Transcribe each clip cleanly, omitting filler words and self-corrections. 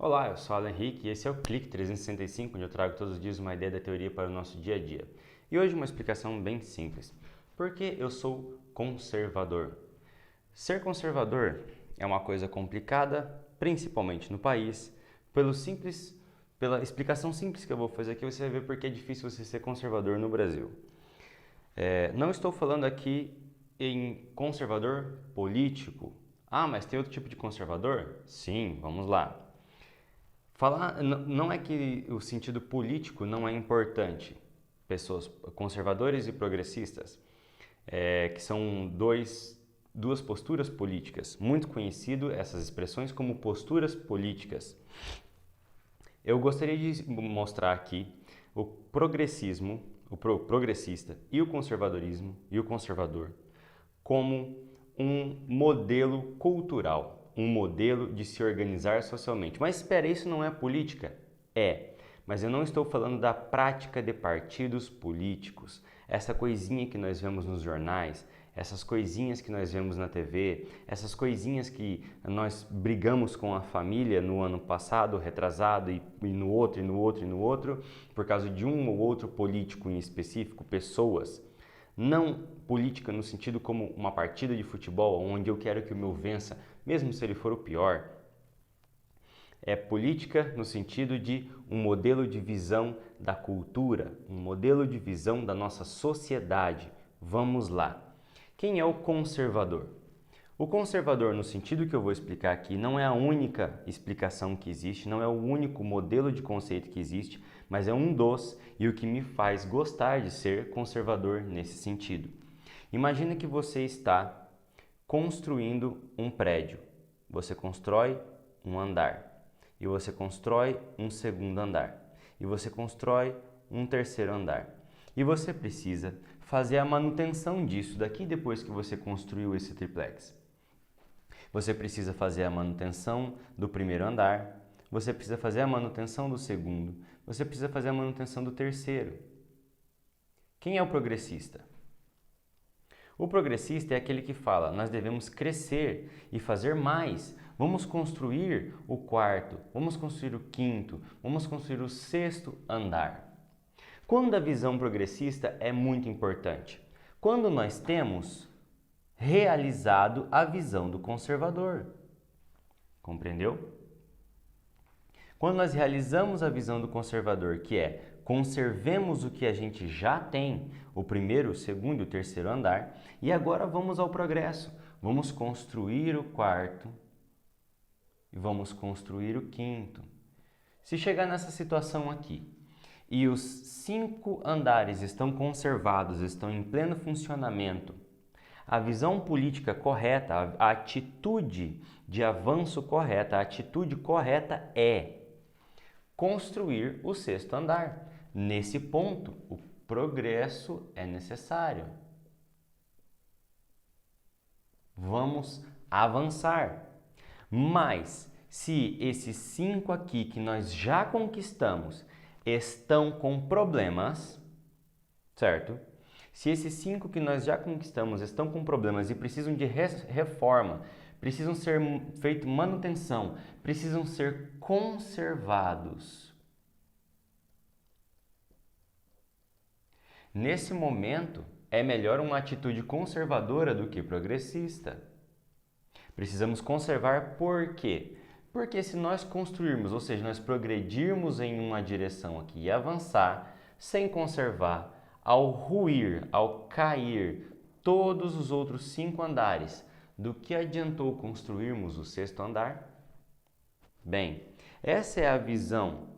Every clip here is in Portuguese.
Olá, eu sou Alan Henrique e esse é o Clique 365, onde eu trago todos os dias uma ideia da teoria para o nosso dia a dia. E hoje uma explicação bem simples. Por que eu sou conservador? Ser conservador é uma coisa complicada, principalmente no país, pela explicação simples que eu vou fazer aqui, você vai ver por que é difícil você ser conservador no Brasil. Não estou falando aqui em conservador político. Ah, mas tem outro tipo de conservador? Sim, vamos lá. Não é que o sentido político não é importante. Pessoas conservadores e progressistas, que são duas posturas políticas. Muito conhecido essas expressões como posturas políticas. Eu gostaria de mostrar aqui o progressismo, progressista e o conservadorismo e o conservador como um modelo cultural, um modelo de se organizar socialmente. Mas espera, isso não é política? É, mas eu não estou falando da prática de partidos políticos, essa coisinha que nós vemos nos jornais, essas coisinhas que nós vemos na TV, essas coisinhas que nós brigamos com a família no ano passado, retrasado, e no outro, e no outro, e no outro, por causa de um ou outro político em específico, pessoas. Não política no sentido como uma partida de futebol, onde eu quero que o meu vença, mesmo se ele for o pior. É política no sentido de um modelo de visão da cultura, um modelo de visão da nossa sociedade. Vamos lá. Quem é o conservador? O conservador, no sentido que eu vou explicar aqui, não é a única explicação que existe, não é o único modelo de conceito que existe, mas é um dos e o que me faz gostar de ser conservador nesse sentido. Imagina que você está construindo um prédio. Você constrói um andar e você constrói um segundo andar e você constrói um terceiro andar. E você precisa fazer a manutenção disso daqui depois que você construiu esse triplex. Você precisa fazer a manutenção do primeiro andar, você precisa fazer a manutenção do segundo, você precisa fazer a manutenção do terceiro. Quem é o progressista? O progressista é aquele que fala, nós devemos crescer e fazer mais. Vamos construir o quarto, vamos construir o quinto, vamos construir o sexto andar. Quando a visão progressista é muito importante? Quando nós temos realizado a visão do conservador. Compreendeu? Quando nós realizamos a visão do conservador, que é conservemos o que a gente já tem, o primeiro, o segundo e o terceiro andar, e agora vamos ao progresso. Vamos construir o quarto e vamos construir o quinto. Se chegar nessa situação aqui e os 5 andares estão conservados, estão em pleno funcionamento, a visão política correta, a atitude de avanço correta, a atitude correta é construir o sexto andar. Nesse ponto, o progresso é necessário. Vamos avançar. Mas, se esses 5 aqui que nós já conquistamos estão com problemas, certo? Se esses 5 que nós já conquistamos estão com problemas e precisam de reforma, precisam ser feita manutenção, precisam ser conservados. Nesse momento, é melhor uma atitude conservadora do que progressista. Precisamos conservar por quê? Porque se nós construirmos, ou seja, nós progredirmos em uma direção aqui e avançar sem conservar, ao ruir, ao cair todos os outros 5 andares, do que adiantou construirmos o sexto andar? Bem, essa é a visão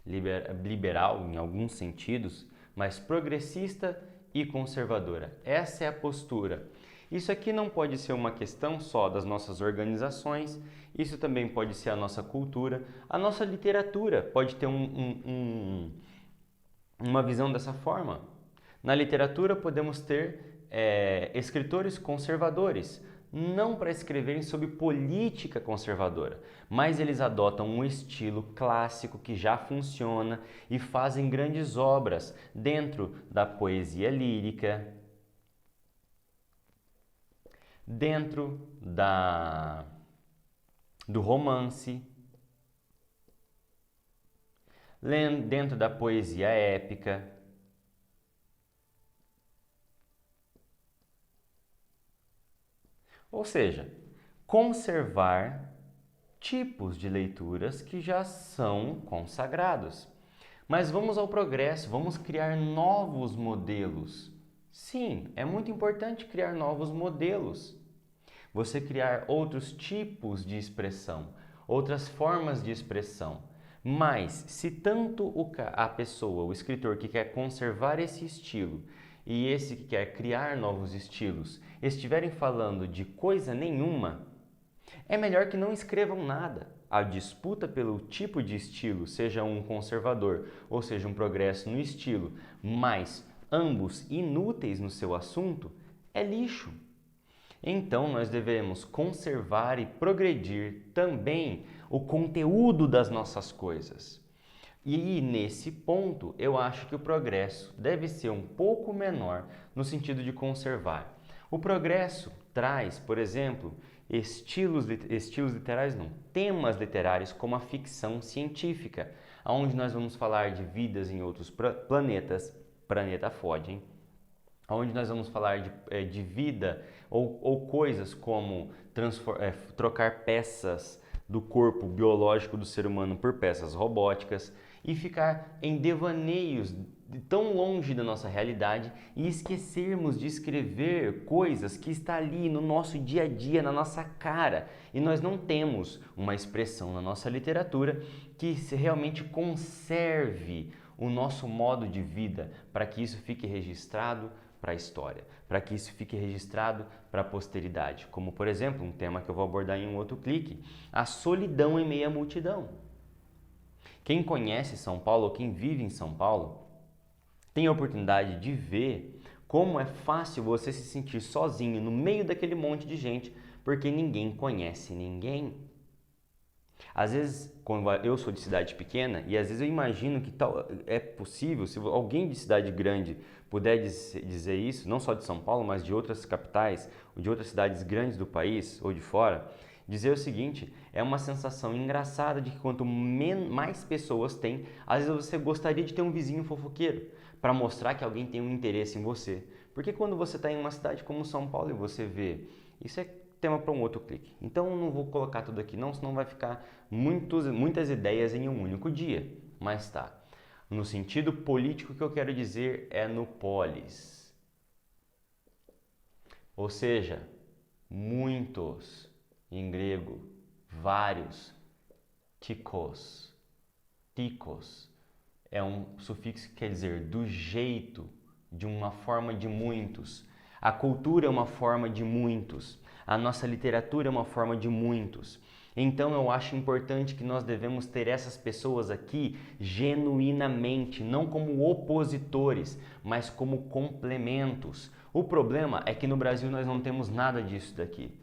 liberal em alguns sentidos, mas progressista e conservadora. Essa é a postura. Isso aqui não pode ser uma questão só das nossas organizações, isso também pode ser a nossa cultura, a nossa literatura pode ter uma visão dessa forma. Na literatura podemos ter escritores conservadores, não para escreverem sobre política conservadora, mas eles adotam um estilo clássico que já funciona e fazem grandes obras dentro da poesia lírica, dentro do romance. dentro da poesia épica. Ou seja, conservar tipos de leituras que já são consagrados. Mas vamos ao progresso, vamos criar novos modelos. Sim, é muito importante criar novos modelos. Você criar outros tipos de expressão, outras formas de expressão. Mas se tanto a pessoa, o escritor que quer conservar esse estilo e esse que quer criar novos estilos estiverem falando de coisa nenhuma, é melhor que não escrevam nada. A disputa pelo tipo de estilo, seja um conservador ou seja um progresso no estilo, mas ambos inúteis no seu assunto, é lixo. Então nós devemos conservar e progredir também o conteúdo das nossas coisas. E nesse ponto, eu acho que o progresso deve ser um pouco menor no sentido de conservar. O progresso traz, por exemplo, estilos literários, não, temas literários como a ficção científica, onde nós vamos falar de vidas em outros planetas, planeta Fodden, onde nós vamos falar de vida ou coisas como trocar peças do corpo biológico do ser humano por peças robóticas e ficar em devaneios tão longe da nossa realidade e esquecermos de escrever coisas que está ali no nosso dia a dia, na nossa cara. E nós não temos uma expressão na nossa literatura que realmente conserve o nosso modo de vida para que isso fique registrado para a história, para que isso fique registrado para a posteridade. Como, por exemplo, um tema que eu vou abordar em um outro clique, a solidão em meio à multidão. Quem conhece São Paulo, ou quem vive em São Paulo, tem a oportunidade de ver como é fácil você se sentir sozinho no meio daquele monte de gente, porque ninguém conhece ninguém. Às vezes, quando eu sou de cidade pequena, e às vezes eu imagino que tal é possível, se alguém de cidade grande puder dizer isso, não só de São Paulo, mas de outras capitais, ou de outras cidades grandes do país, ou de fora, dizer o seguinte, é uma sensação engraçada de que quanto mais pessoas tem, às vezes você gostaria de ter um vizinho fofoqueiro, para mostrar que alguém tem um interesse em você. Porque quando você está em uma cidade como São Paulo e você vê, isso é tema para um outro clique. Então eu não vou colocar tudo aqui não, senão vai ficar muitas ideias em um único dia. Mas tá. No sentido político que eu quero dizer é no polis. Ou seja, muitos, em grego, vários, tikos. Tikos é um sufixo que quer dizer do jeito, de uma forma de muitos. A cultura é uma forma de muitos. A nossa literatura é uma forma de muitos. Então eu acho importante que nós devemos ter essas pessoas aqui genuinamente, não como opositores, mas como complementos. O problema é que no Brasil nós não temos nada disso daqui.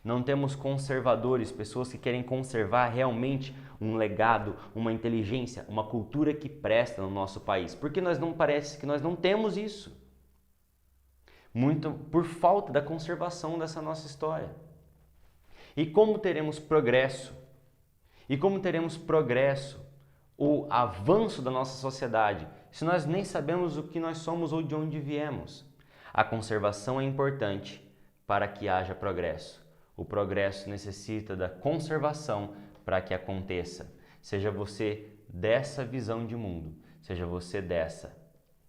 Não temos conservadores, pessoas que querem conservar realmente um legado, uma inteligência, uma cultura que presta no nosso país. Porque parece que nós não temos isso. Muito por falta da conservação dessa nossa história. E como teremos progresso? E como teremos progresso, o avanço da nossa sociedade, se nós nem sabemos o que nós somos ou de onde viemos? A conservação é importante para que haja progresso. O progresso necessita da conservação para que aconteça. Seja você dessa visão de mundo, seja você dessa.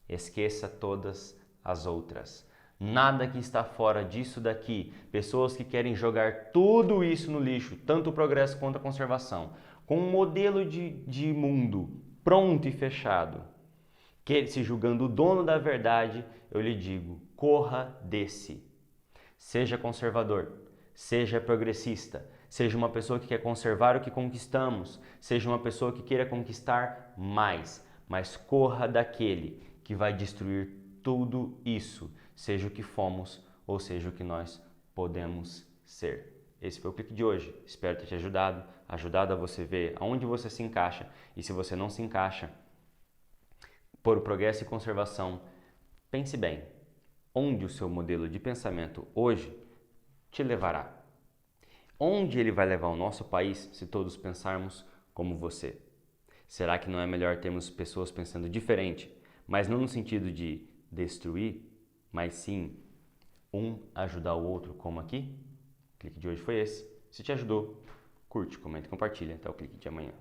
Esqueça todas as outras. Nada que está fora disso daqui. Pessoas que querem jogar tudo isso no lixo, tanto o progresso quanto a conservação, com um modelo de mundo pronto e fechado, que se julgando o dono da verdade, eu lhe digo, corra desse. Seja conservador, seja progressista, seja uma pessoa que quer conservar o que conquistamos, seja uma pessoa que queira conquistar mais, mas corra daquele que vai destruir tudo isso, seja o que fomos ou seja o que nós podemos ser. Esse foi o clique de hoje. Espero ter te ajudado a você ver aonde você se encaixa e se você não se encaixa por progresso e conservação, pense bem, onde o seu modelo de pensamento hoje te levará? Onde ele vai levar o nosso país se todos pensarmos como você? Será que não é melhor termos pessoas pensando diferente, mas não no sentido de destruir, mas sim um ajudar o outro, como aqui? O clique de hoje foi esse. Se te ajudou, curte, comenta e compartilha. Até o clique de amanhã.